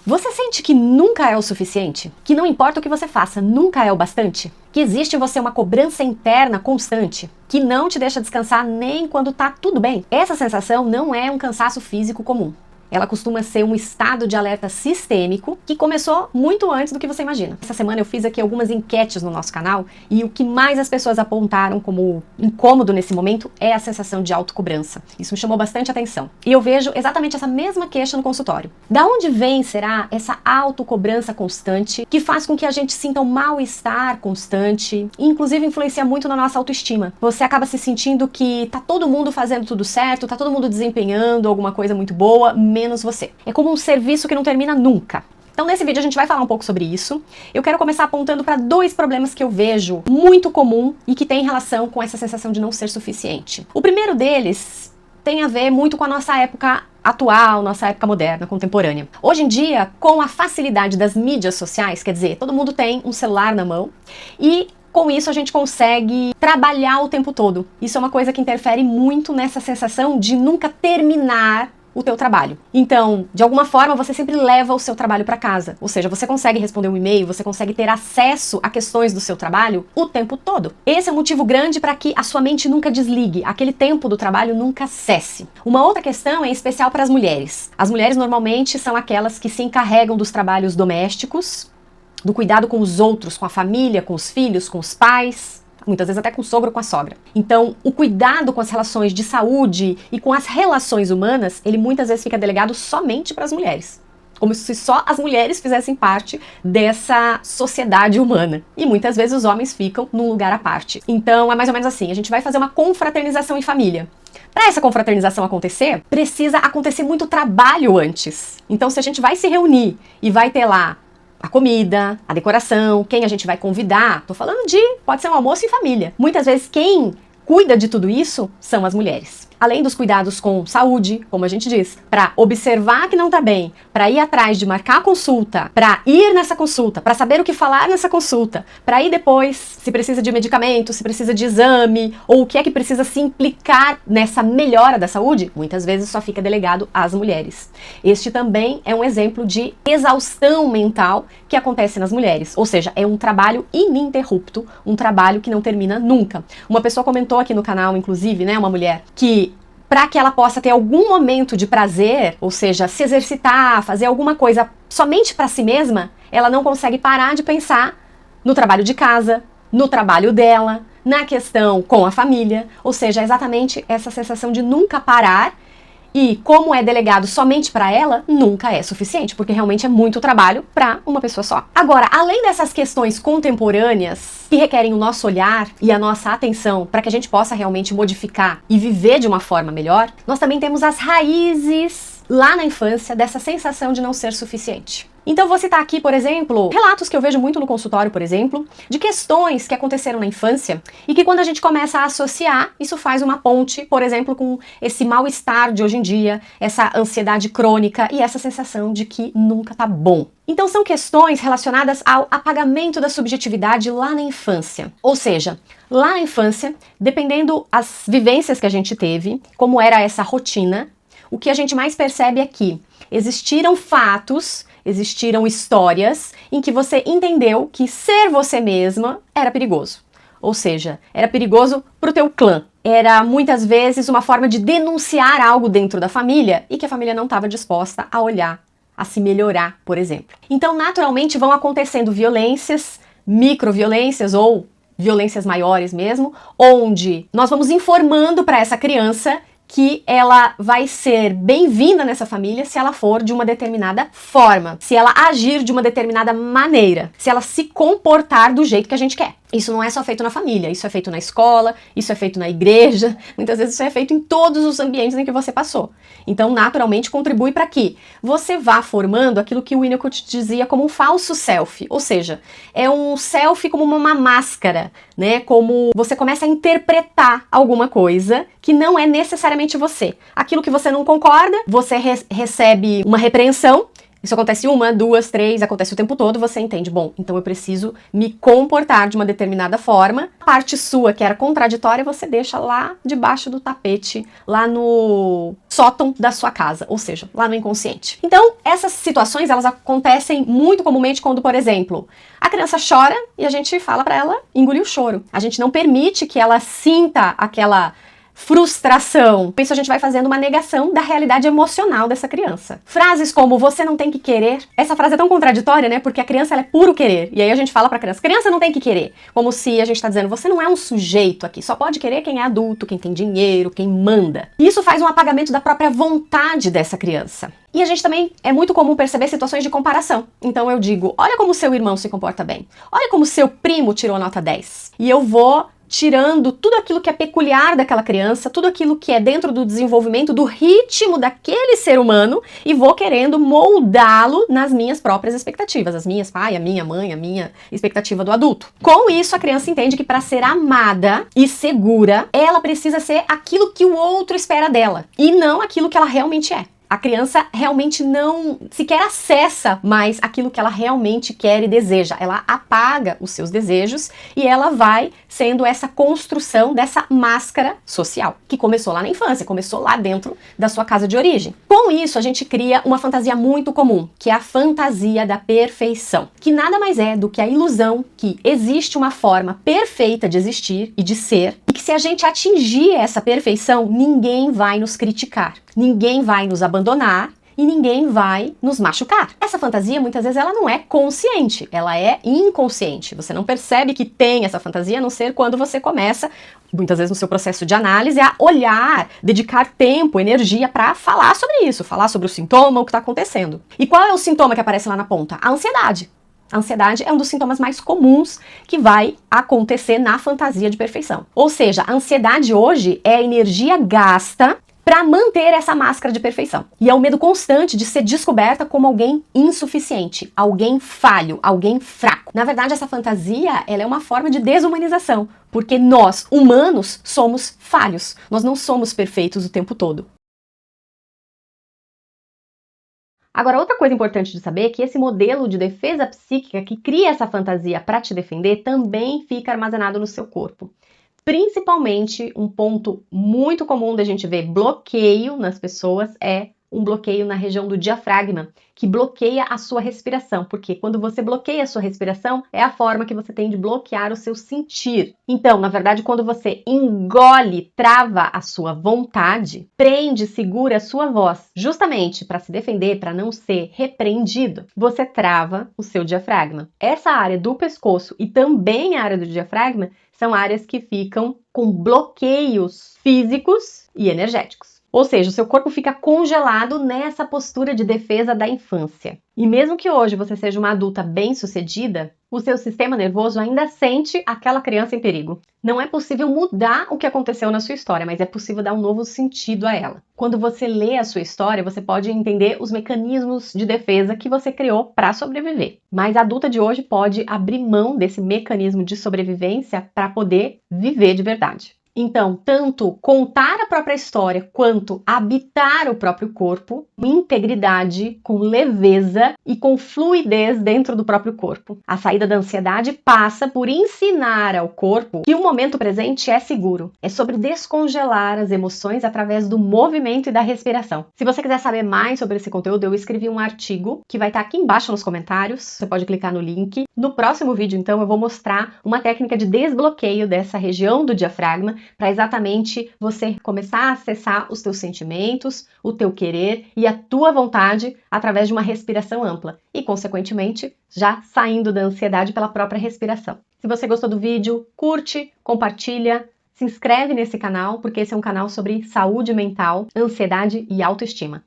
Você sente que nunca é o suficiente? Que não importa o que você faça, nunca é o bastante? Que existe em você uma cobrança interna constante? Que não te deixa descansar nem quando tá tudo bem? Essa sensação não é um cansaço físico comum. Ela costuma ser um estado de alerta sistêmico que começou muito antes do que você imagina. Essa semana eu fiz aqui algumas enquetes no nosso canal e o que mais as pessoas apontaram como incômodo nesse momento é a sensação de autocobrança. Isso me chamou bastante atenção. E eu vejo exatamente essa mesma queixa no consultório. Da onde vem, será, essa autocobrança constante que faz com que a gente sinta um mal-estar constante e inclusive influencia muito na nossa autoestima? Você acaba se sentindo que tá todo mundo fazendo tudo certo, tá todo mundo desempenhando alguma coisa muito boa, menos você. É como um serviço que não termina nunca. Então nesse vídeo a gente vai falar um pouco sobre isso. Eu quero começar apontando para dois problemas que eu vejo muito comum e que tem relação com essa sensação de não ser suficiente. O primeiro deles tem a ver muito com a nossa época atual, nossa época moderna, contemporânea. Hoje em dia, com a facilidade das mídias sociais, quer dizer, todo mundo tem um celular na mão e com isso a gente consegue trabalhar o tempo todo. Isso é uma coisa que interfere muito nessa sensação de nunca terminar o teu trabalho. Então, de alguma forma, você sempre leva o seu trabalho para casa. Ou seja, você consegue responder um e-mail, você consegue ter acesso a questões do seu trabalho o tempo todo. Esse é um motivo grande para que a sua mente nunca desligue, aquele tempo do trabalho nunca cesse. Uma outra questão é especial para as mulheres. As mulheres normalmente são aquelas que se encarregam dos trabalhos domésticos, do cuidado com os outros, com a família, com os filhos, com os pais, muitas vezes até com o sogro ou com a sogra. Então, o cuidado com as relações de saúde e com as relações humanas, ele muitas vezes fica delegado somente para as mulheres. Como se só as mulheres fizessem parte dessa sociedade humana. E muitas vezes os homens ficam num lugar à parte. Então, é mais ou menos assim, a gente vai fazer uma confraternização em família. Para essa confraternização acontecer, precisa acontecer muito trabalho antes. Então, se a gente vai se reunir e vai ter lá a comida, a decoração, quem a gente vai convidar. Tô falando pode ser um almoço em família. Muitas vezes quem cuida de tudo isso são as mulheres. Além dos cuidados com saúde, como a gente diz, para observar que não tá bem, para ir atrás de marcar a consulta, para ir nessa consulta, para saber o que falar nessa consulta, para ir depois, se precisa de medicamento, se precisa de exame, ou o que é que precisa se implicar nessa melhora da saúde, muitas vezes só fica delegado às mulheres. Este também é um exemplo de exaustão mental que acontece nas mulheres, ou seja, é um trabalho ininterrupto, um trabalho que não termina nunca. Uma pessoa comentou aqui no canal, inclusive, né, uma mulher, que para que ela possa ter algum momento de prazer, ou seja, se exercitar, fazer alguma coisa somente para si mesma, ela não consegue parar de pensar no trabalho de casa, no trabalho dela, na questão com a família, ou seja, exatamente essa sensação de nunca parar. E como é delegado somente para ela, nunca é suficiente, porque realmente é muito trabalho para uma pessoa só. Agora, além dessas questões contemporâneas que requerem o nosso olhar e a nossa atenção para que a gente possa realmente modificar e viver de uma forma melhor, nós também temos as raízes lá na infância dessa sensação de não ser suficiente. Então vou citar aqui, por exemplo, relatos que eu vejo muito no consultório, por exemplo, de questões que aconteceram na infância e que quando a gente começa a associar, isso faz uma ponte, por exemplo, com esse mal-estar de hoje em dia, essa ansiedade crônica e essa sensação de que nunca tá bom. Então são questões relacionadas ao apagamento da subjetividade lá na infância. Ou seja, lá na infância, dependendo as vivências que a gente teve, como era essa rotina, o que a gente mais percebe é que existiram fatos, existiram histórias em que você entendeu que ser você mesma era perigoso. Ou seja, era perigoso pro teu clã. Era muitas vezes uma forma de denunciar algo dentro da família e que a família não estava disposta a olhar, a se melhorar, por exemplo. Então, naturalmente, vão acontecendo violências, microviolências ou violências maiores mesmo, onde nós vamos informando para essa criança que ela vai ser bem-vinda nessa família se ela for de uma determinada forma, se ela agir de uma determinada maneira, se ela se comportar do jeito que a gente quer. Isso não é só feito na família, isso é feito na escola, isso é feito na igreja, muitas vezes isso é feito em todos os ambientes em que você passou. Então, naturalmente, contribui para que você vá formando aquilo que o Winnicott dizia como um falso self, ou seja, é um self como uma máscara, né? Como você começa a interpretar alguma coisa que não é necessariamente você. Aquilo que você não concorda, você recebe uma repreensão, Isso acontece uma, duas, três, acontece o tempo todo, você entende, bom, então eu preciso me comportar de uma determinada forma. A parte sua, que era contraditória, você deixa lá debaixo do tapete, lá no sótão da sua casa, ou seja, lá no inconsciente. Então, essas situações, elas acontecem muito comumente quando, por exemplo, a criança chora e a gente fala para ela engolir o choro. A gente não permite que ela sinta aquela frustração. Isso a gente vai fazendo uma negação da realidade emocional dessa criança. Frases como você não tem que querer. Essa frase é tão contraditória, né? Porque a criança ela é puro querer. E aí a gente fala pra criança não tem que querer. Como se a gente tá dizendo, você não é um sujeito aqui. Só pode querer quem é adulto, quem tem dinheiro, quem manda. E isso faz um apagamento da própria vontade dessa criança. E a gente também é muito comum perceber situações de comparação. Então eu digo, olha como seu irmão se comporta bem. Olha como seu primo tirou nota 10. E eu vou tirando tudo aquilo que é peculiar daquela criança, tudo aquilo que é dentro do desenvolvimento, do ritmo daquele ser humano e vou querendo moldá-lo nas minhas próprias expectativas, as minhas, pai, a minha mãe, a minha expectativa do adulto. Com isso, a criança entende que para ser amada e segura, ela precisa ser aquilo que o outro espera dela e não aquilo que ela realmente é. A criança realmente não sequer acessa mais aquilo que ela realmente quer e deseja. Ela apaga os seus desejos e ela vai sendo essa construção dessa máscara social, que começou lá na infância, começou lá dentro da sua casa de origem. Com isso, a gente cria uma fantasia muito comum, que é a fantasia da perfeição, que nada mais é do que a ilusão que existe uma forma perfeita de existir e de ser, e que se a gente atingir essa perfeição, ninguém vai nos criticar. Ninguém vai nos abandonar e ninguém vai nos machucar. Essa fantasia, muitas vezes, ela não é consciente, ela é inconsciente. Você não percebe que tem essa fantasia, a não ser quando você começa, muitas vezes no seu processo de análise, a olhar, dedicar tempo, energia para falar sobre isso, falar sobre o sintoma, o que está acontecendo. E qual é o sintoma que aparece lá na ponta? A ansiedade. A ansiedade é um dos sintomas mais comuns que vai acontecer na fantasia de perfeição. Ou seja, a ansiedade hoje é a energia gasta para manter essa máscara de perfeição. E é o medo constante de ser descoberta como alguém insuficiente, alguém falho, alguém fraco. Na verdade, essa fantasia, ela é uma forma de desumanização, porque nós, humanos, somos falhos. Nós não somos perfeitos o tempo todo. Agora, outra coisa importante de saber é que esse modelo de defesa psíquica que cria essa fantasia para te defender também fica armazenado no seu corpo. Principalmente, um ponto muito comum da gente ver bloqueio nas pessoas é um bloqueio na região do diafragma, que bloqueia a sua respiração, porque quando você bloqueia a sua respiração, é a forma que você tem de bloquear o seu sentir. Então, na verdade, quando você engole, trava a sua vontade, prende, segura a sua voz, justamente para se defender, para não ser repreendido, você trava o seu diafragma. Essa área do pescoço e também a área do diafragma são áreas que ficam com bloqueios físicos e energéticos. Ou seja, o seu corpo fica congelado nessa postura de defesa da infância. E mesmo que hoje você seja uma adulta bem-sucedida, o seu sistema nervoso ainda sente aquela criança em perigo. Não é possível mudar o que aconteceu na sua história, mas é possível dar um novo sentido a ela. Quando você lê a sua história, você pode entender os mecanismos de defesa que você criou para sobreviver. Mas a adulta de hoje pode abrir mão desse mecanismo de sobrevivência para poder viver de verdade. Então, tanto contar a própria história quanto habitar o próprio corpo, com integridade, com leveza e com fluidez dentro do próprio corpo. A saída da ansiedade passa por ensinar ao corpo que o momento presente é seguro. É sobre descongelar as emoções através do movimento e da respiração. Se você quiser saber mais sobre esse conteúdo, eu escrevi um artigo que vai estar aqui embaixo nos comentários. Você pode clicar no link. No próximo vídeo, então, eu vou mostrar uma técnica de desbloqueio dessa região do diafragma para exatamente você começar a acessar os teus sentimentos, o teu querer e a tua vontade através de uma respiração ampla e, consequentemente, já saindo da ansiedade pela própria respiração. Se você gostou do vídeo, curte, compartilha, se inscreve nesse canal, porque esse é um canal sobre saúde mental, ansiedade e autoestima.